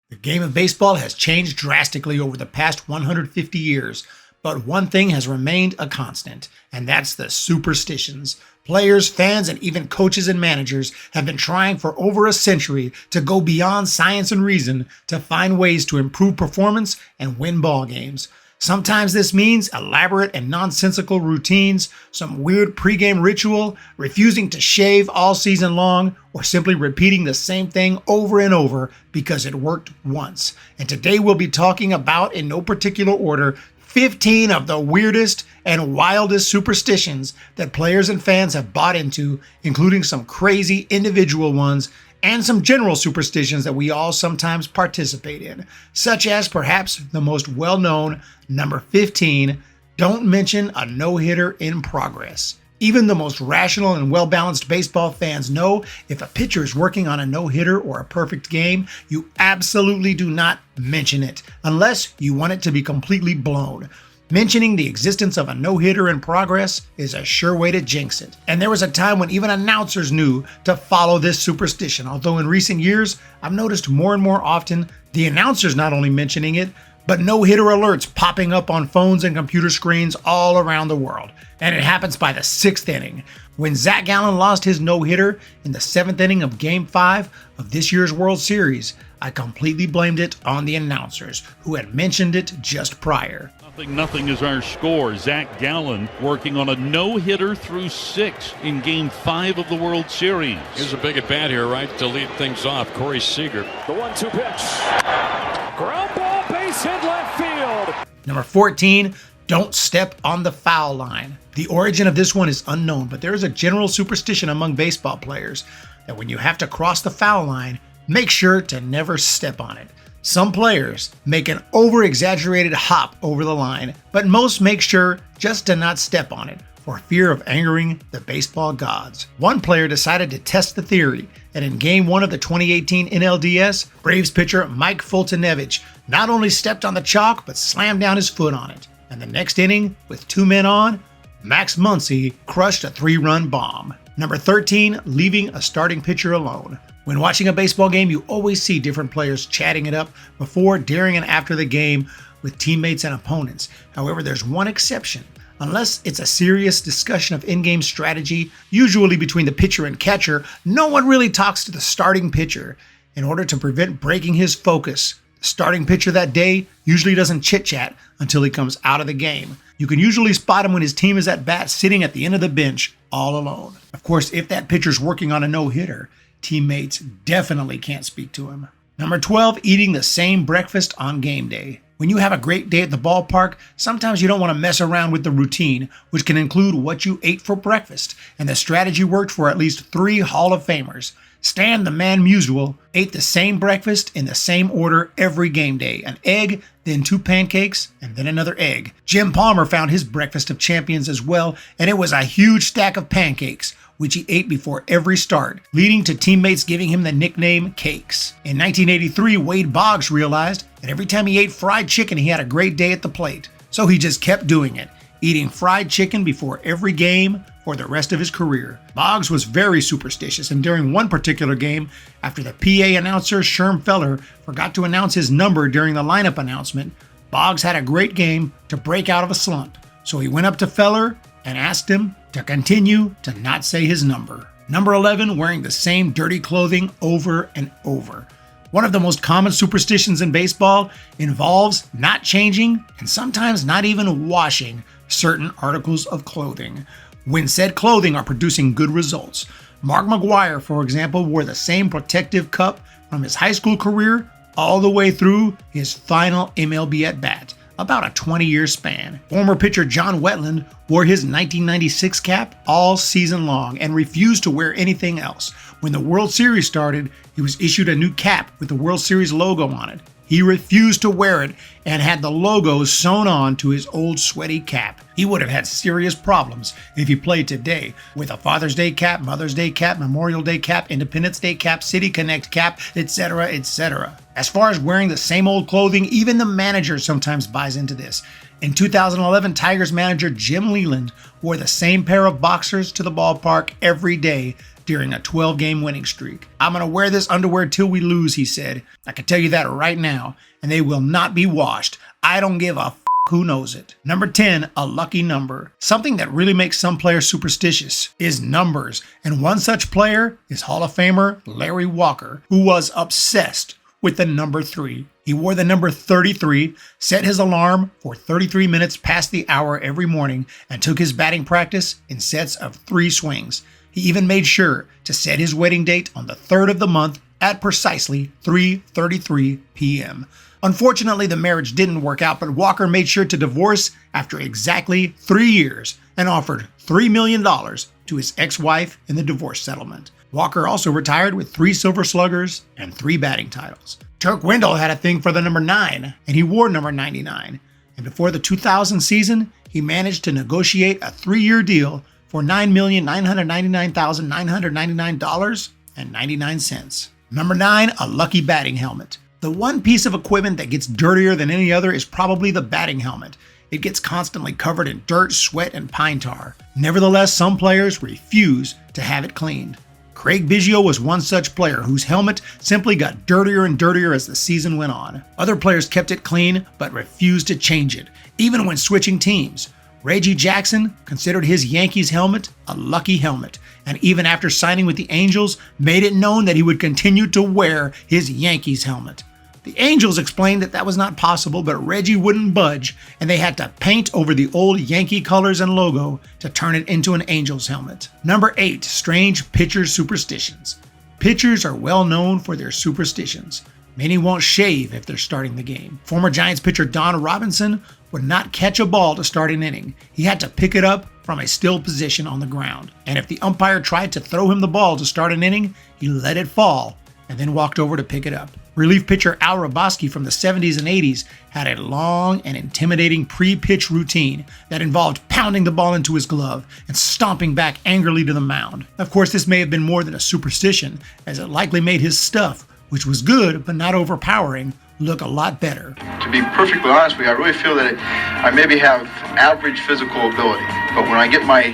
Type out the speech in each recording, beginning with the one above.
The game of baseball has changed drastically over the past 150 years, but one thing has remained a constant, and that's the superstitions. Players, fans, and even coaches and managers have been trying for over a century to go beyond science and reason to find ways to improve performance and win ball games. Sometimes this means elaborate and nonsensical routines, some weird pregame ritual, refusing to shave all season long, or simply repeating the same thing over and over because it worked once. And today we'll be talking about, in no particular order, 15 of the weirdest and wildest superstitions that players and fans have bought into, including some crazy individual ones and some general superstitions that we all sometimes participate in, such as perhaps the most well-known number 15, don't mention a no-hitter in progress. Even the most rational and well-balanced baseball fans know if a pitcher is working on a no-hitter or a perfect game, you absolutely do not mention it, unless you want it to be completely blown. Mentioning the existence of a no-hitter in progress is a sure way to jinx it. And there was a time when even announcers knew to follow this superstition, although in recent years, I've noticed more and more often the announcers not only mentioning it, but no-hitter alerts popping up on phones and computer screens all around the world. And it happens by the 6th inning. When Zach Gallen lost his no-hitter in the 7th inning of Game 5 of this year's World Series, I completely blamed it on the announcers, who had mentioned it just prior. Nothing is our score. Zach Gallen working on a no-hitter through 6 in Game 5 of the World Series. Here's a big at bat here, right, to lead things off. Corey Seager. The 1-2 pitch. Ground ball, base hit left field. Number 14, don't step on the foul line. The origin of this one is unknown, but there is a general superstition among baseball players that when you have to cross the foul line, make sure to never step on it. Some players make an over-exaggerated hop over the line, but most make sure just to not step on it for fear of angering the baseball gods. One player decided to test the theory, and in Game 1 of the 2018 NLDS, Braves pitcher Mike Foltynewicz not only stepped on the chalk, but slammed down his foot on it. And the next inning, with 2 men on, Max Muncy crushed a 3-run bomb. Number 13, leaving a starting pitcher alone. When watching a baseball game, you always see different players chatting it up before, during, and after the game with teammates and opponents. However, there's one exception. Unless it's a serious discussion of in-game strategy, usually between the pitcher and catcher, no one really talks to the starting pitcher. In order to prevent breaking his focus, the starting pitcher that day usually doesn't chit-chat until he comes out of the game. You can usually spot him when his team is at bat, sitting at the end of the bench, all alone. Of course, if that pitcher's working on a no-hitter, teammates definitely can't speak to him. Number 12, eating the same breakfast on game day. When you have a great day at the ballpark, sometimes you don't want to mess around with the routine, which can include what you ate for breakfast. And the strategy worked for at least 3 Hall of Famers. Stan the Man Musial ate the same breakfast in the same order every game day. An egg, then 2 pancakes, and then another egg. Jim Palmer found his breakfast of champions as well, and it was a huge stack of pancakes, which he ate before every start, leading to teammates giving him the nickname Cakes. In 1983, Wade Boggs realized that every time he ate fried chicken, he had a great day at the plate. So he just kept doing it, eating fried chicken before every game for the rest of his career. Boggs was very superstitious, and during one particular game, after the PA announcer Sherm Feller forgot to announce his number during the lineup announcement, Boggs had a great game to break out of a slump. So he went up to Feller and asked him to continue to not say his number. Number 11, wearing the same dirty clothing over and over. One of the most common superstitions in baseball involves not changing and sometimes not even washing certain articles of clothing when said clothing are producing good results. Mark McGwire, for example, wore the same protective cup from his high school career all the way through his final MLB at-bat, about a 20-year span. Former pitcher John Wetland wore his 1996 cap all season long and refused to wear anything else. When the World Series started, he was issued a new cap with the World Series logo on it. He refused to wear it and had the logo sewn on to his old sweaty cap. He would have had serious problems if he played today with a Father's Day cap, Mother's Day cap, Memorial Day cap, Independence Day cap, City Connect cap, etc., etc. As far as wearing the same old clothing, even the manager sometimes buys into this. In 2011, Tigers manager Jim Leland wore the same pair of boxers to the ballpark every day during a 12-game winning streak. "I'm going to wear this underwear till we lose," he said. "I can tell you that right now, and they will not be washed. I don't give a who knows it." Number 10, a lucky number. Something that really makes some players superstitious is numbers, and one such player is Hall of Famer Larry Walker, who was obsessed with the number 3. He wore the number 33, set his alarm for 33 minutes past the hour every morning, and took his batting practice in sets of 3 swings. He even made sure to set his wedding date on the 3rd of the month at precisely 3:33 p.m. Unfortunately, the marriage didn't work out, but Walker made sure to divorce after exactly 3 years and offered $3 million to his ex-wife in the divorce settlement. Walker also retired with 3 Silver Sluggers and 3 batting titles. Turk Wendell had a thing for the number 9, and he wore number 99. And before the 2000 season, he managed to negotiate a 3-year deal for $9,999,999.99. Number 9, a lucky batting helmet. The one piece of equipment that gets dirtier than any other is probably the batting helmet. It gets constantly covered in dirt, sweat, and pine tar. Nevertheless, some players refuse to have it cleaned. Craig Biggio was one such player whose helmet simply got dirtier and dirtier as the season went on. Other players kept it clean but refused to change it, even when switching teams. Reggie Jackson considered his Yankees helmet a lucky helmet, and even after signing with the Angels, made it known that he would continue to wear his Yankees helmet. The Angels explained that was not possible, but Reggie wouldn't budge, and they had to paint over the old Yankee colors and logo to turn it into an Angels helmet. Number 8, strange pitcher superstitions. Pitchers are well known for their superstitions. Many won't shave if they're starting the game. Former Giants pitcher Don Robinson would not catch a ball to start an inning. He had to pick it up from a still position on the ground. And if the umpire tried to throw him the ball to start an inning, he let it fall and then walked over to pick it up. Relief pitcher Al Raboski from the 70s and 80s had a long and intimidating pre-pitch routine that involved pounding the ball into his glove and stomping back angrily to the mound. Of course, this may have been more than a superstition, as it likely made his stuff, which was good but not overpowering, look a lot better. To be perfectly honest with you, I really feel that I maybe have average physical ability, but when I get my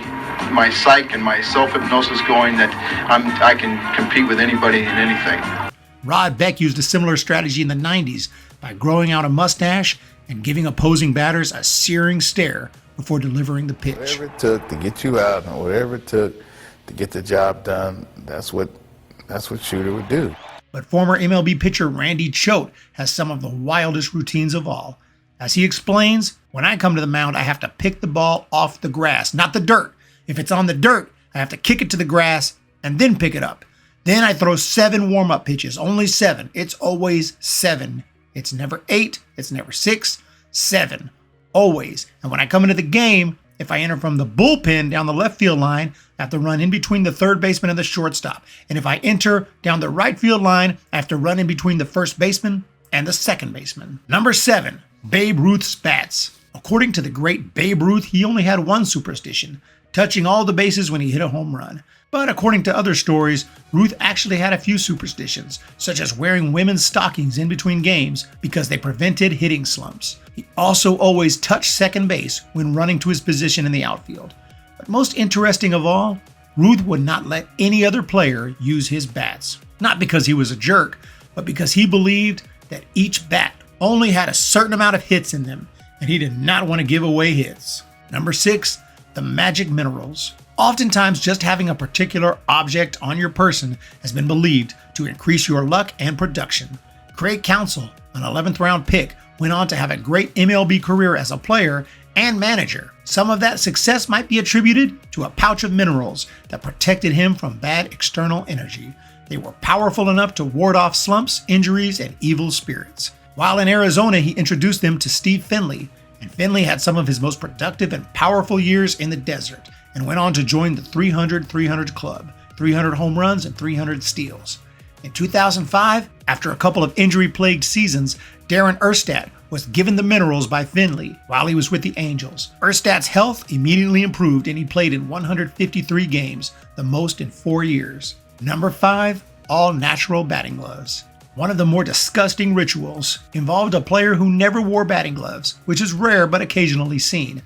psyche and my self-hypnosis going, that I can compete with anybody and anything. Rod Beck used a similar strategy in the 90s by growing out a mustache and giving opposing batters a searing stare before delivering the pitch. Whatever it took to get you out, and whatever it took to get the job done, that's what Shooter would do. But former MLB pitcher Randy Choate has some of the wildest routines of all. As he explains, "When I come to the mound, I have to pick the ball off the grass, not the dirt. If it's on the dirt, I have to kick it to the grass and then pick it up. Then I throw 7 warm-up pitches, only 7. It's always 7. It's never 8, it's never 6, 7. Always. And when I come into the game, if I enter from the bullpen down the left field line, I have to run in between the third baseman and the shortstop. And if I enter down the right field line, I have to run in between the first baseman and the second baseman." Number 7, Babe Ruth's bats. According to the great Babe Ruth, he only had one superstition: touching all the bases when he hit a home run. But according to other stories, Ruth actually had a few superstitions, such as wearing women's stockings in between games because they prevented hitting slumps. He also always touched second base when running to his position in the outfield. But most interesting of all, Ruth would not let any other player use his bats. Not because he was a jerk, but because he believed that each bat only had a certain amount of hits in them, and he did not want to give away hits. Number 6, the magic minerals. Oftentimes, just having a particular object on your person has been believed to increase your luck and production. Craig Counsell, an 11th round pick, went on to have a great MLB career as a player and manager. Some of that success might be attributed to a pouch of minerals that protected him from bad external energy. They were powerful enough to ward off slumps, injuries, and evil spirits. While in Arizona, he introduced them to Steve Finley, and Finley had some of his most productive and powerful years in the desert, and went on to join the 300-300 club, 300 home runs and 300 steals. In 2005, after a couple of injury-plagued seasons, Darren Erstad was given the minerals by Finley while he was with the Angels. Erstad's health immediately improved and he played in 153 games, the most in 4 years. Number 5, all-natural batting gloves. One of the more disgusting rituals involved a player who never wore batting gloves, which is rare but occasionally seen.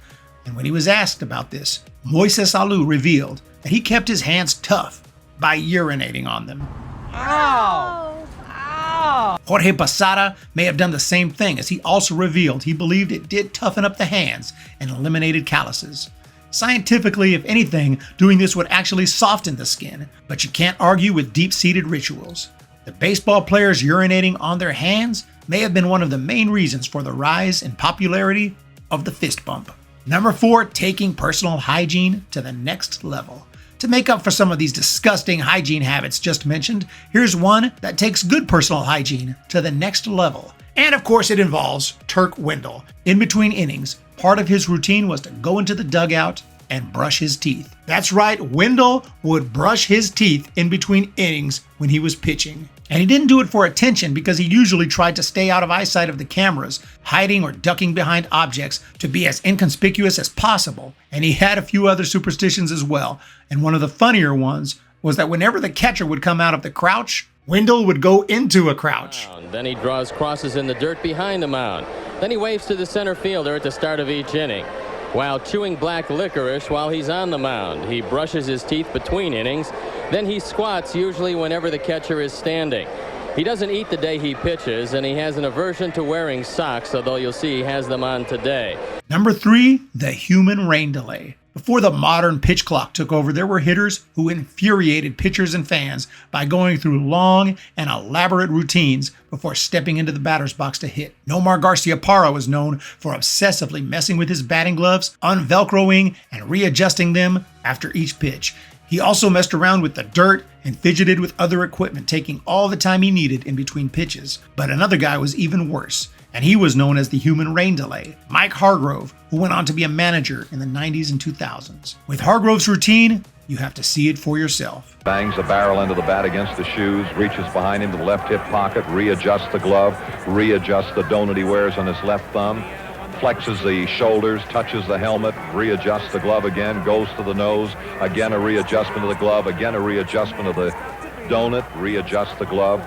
And when he was asked about this, Moises Alou revealed that he kept his hands tough by urinating on them. Ow! Ow! Jorge Posada may have done the same thing, as he also revealed he believed it did toughen up the hands and eliminated calluses. Scientifically, if anything, doing this would actually soften the skin, but you can't argue with deep-seated rituals. The baseball players urinating on their hands may have been one of the main reasons for the rise in popularity of the fist bump. Number 4, taking personal hygiene to the next level. To make up for some of these disgusting hygiene habits just mentioned, here's one that takes good personal hygiene to the next level. And of course it involves Turk Wendell. In between innings, part of his routine was to go into the dugout and brush his teeth. That's right, Wendell would brush his teeth in between innings when he was pitching. And he didn't do it for attention, because he usually tried to stay out of eyesight of the cameras, hiding or ducking behind objects to be as inconspicuous as possible. And he had a few other superstitions as well. And one of the funnier ones was that whenever the catcher would come out of the crouch, Wendell would go into a crouch. Then he draws crosses in the dirt behind the mound. Then he waves to the center fielder at the start of each inning. While chewing black licorice while he's on the mound, he brushes his teeth between innings. Then he squats, usually whenever the catcher is standing. He doesn't eat the day he pitches, and he has an aversion to wearing socks, although you'll see he has them on today. Number 3, the human rain delay. Before the modern pitch clock took over, there were hitters who infuriated pitchers and fans by going through long and elaborate routines before stepping into the batter's box to hit. Nomar Garciaparra was known for obsessively messing with his batting gloves, unvelcroing and readjusting them after each pitch. He also messed around with the dirt and fidgeted with other equipment, taking all the time he needed in between pitches. But another guy was even worse, and he was known as the human rain delay, Mike Hargrove, who went on to be a manager in the 90s and 2000s. With Hargrove's routine, you have to see it for yourself. Bangs the barrel into the bat against the shoes, reaches behind him to the left hip pocket, readjusts the glove, readjusts the donut he wears on his left thumb, flexes the shoulders, touches the helmet, readjusts the glove again, goes to the nose, again a readjustment of the glove, again a readjustment of the donut, readjusts the glove,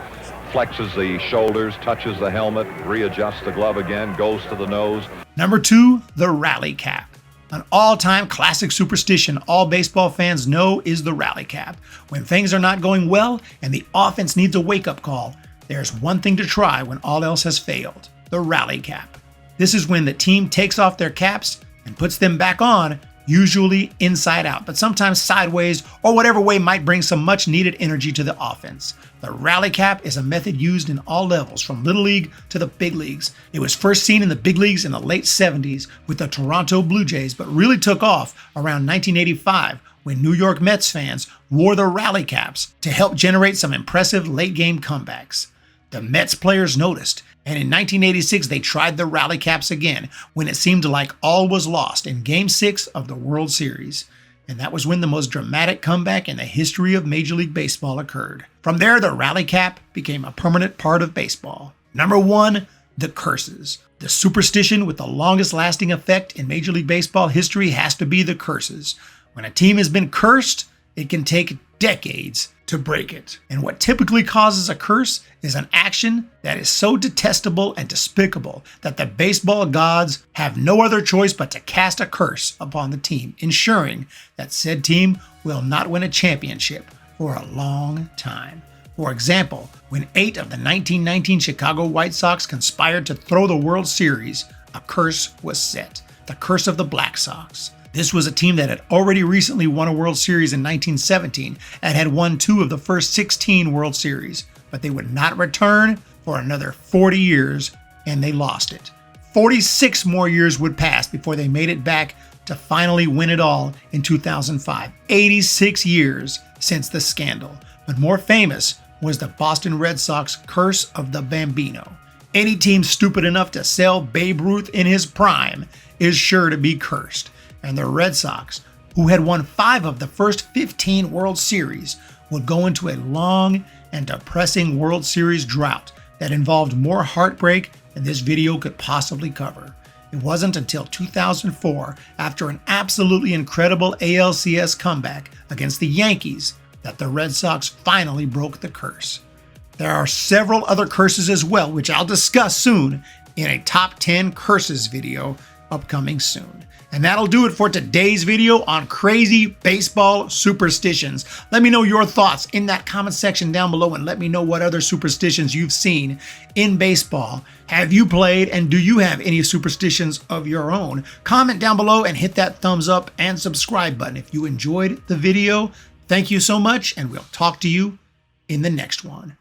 flexes the shoulders, touches the helmet, readjusts the glove again, goes to the nose. Number 2, the rally cap. An all-time classic superstition all baseball fans know is the rally cap. When things are not going well and the offense needs a wake-up call, there's one thing to try when all else has failed: the rally cap. This is when the team takes off their caps and puts them back on, usually inside out, but sometimes sideways, or whatever way might bring some much needed energy to the offense. The rally cap is a method used in all levels, from Little League to the big leagues. It was first seen in the big leagues in the late 70s with the Toronto Blue Jays, but really took off around 1985 when New York Mets fans wore the rally caps to help generate some impressive late game comebacks. The Mets players noticed, and in 1986 they tried the rally caps again when it seemed like all was lost in Game 6 of the World Series. And that was when the most dramatic comeback in the history of Major League Baseball occurred. From there, the rally cap became a permanent part of baseball. Number 1, the curses. The superstition with the longest lasting effect in Major League Baseball history has to be the curses. When a team has been cursed, it can take decades to break it. And what typically causes a curse is an action that is so detestable and despicable that the baseball gods have no other choice but to cast a curse upon the team, ensuring that said team will not win a championship for a long time. For example, when 8 of the 1919 Chicago White Sox conspired to throw the World Series, a curse was set: the curse of the Black Sox. This was a team that had already recently won a World Series in 1917 and had won 2 of the first 16 World Series, but they would not return for another 40 years, and they lost it. 46 more years would pass before they made it back to finally win it all in 2005. 86 years since the scandal. But more famous was the Boston Red Sox curse of the Bambino. Any team stupid enough to sell Babe Ruth in his prime is sure to be cursed. And the Red Sox, who had won 5 of the first 15 World Series, would go into a long and depressing World Series drought that involved more heartbreak than this video could possibly cover. It wasn't until 2004, after an absolutely incredible ALCS comeback against the Yankees, that the Red Sox finally broke the curse. There are several other curses as well, which I'll discuss soon in a top 10 curses video upcoming soon. And that'll do it for today's video on crazy baseball superstitions. Let me know your thoughts in that comment section down below, and let me know what other superstitions you've seen in baseball. Have you played, and do you have any superstitions of your own? Comment down below and hit that thumbs up and subscribe button if you enjoyed the video. Thank you so much, and we'll talk to you in the next one.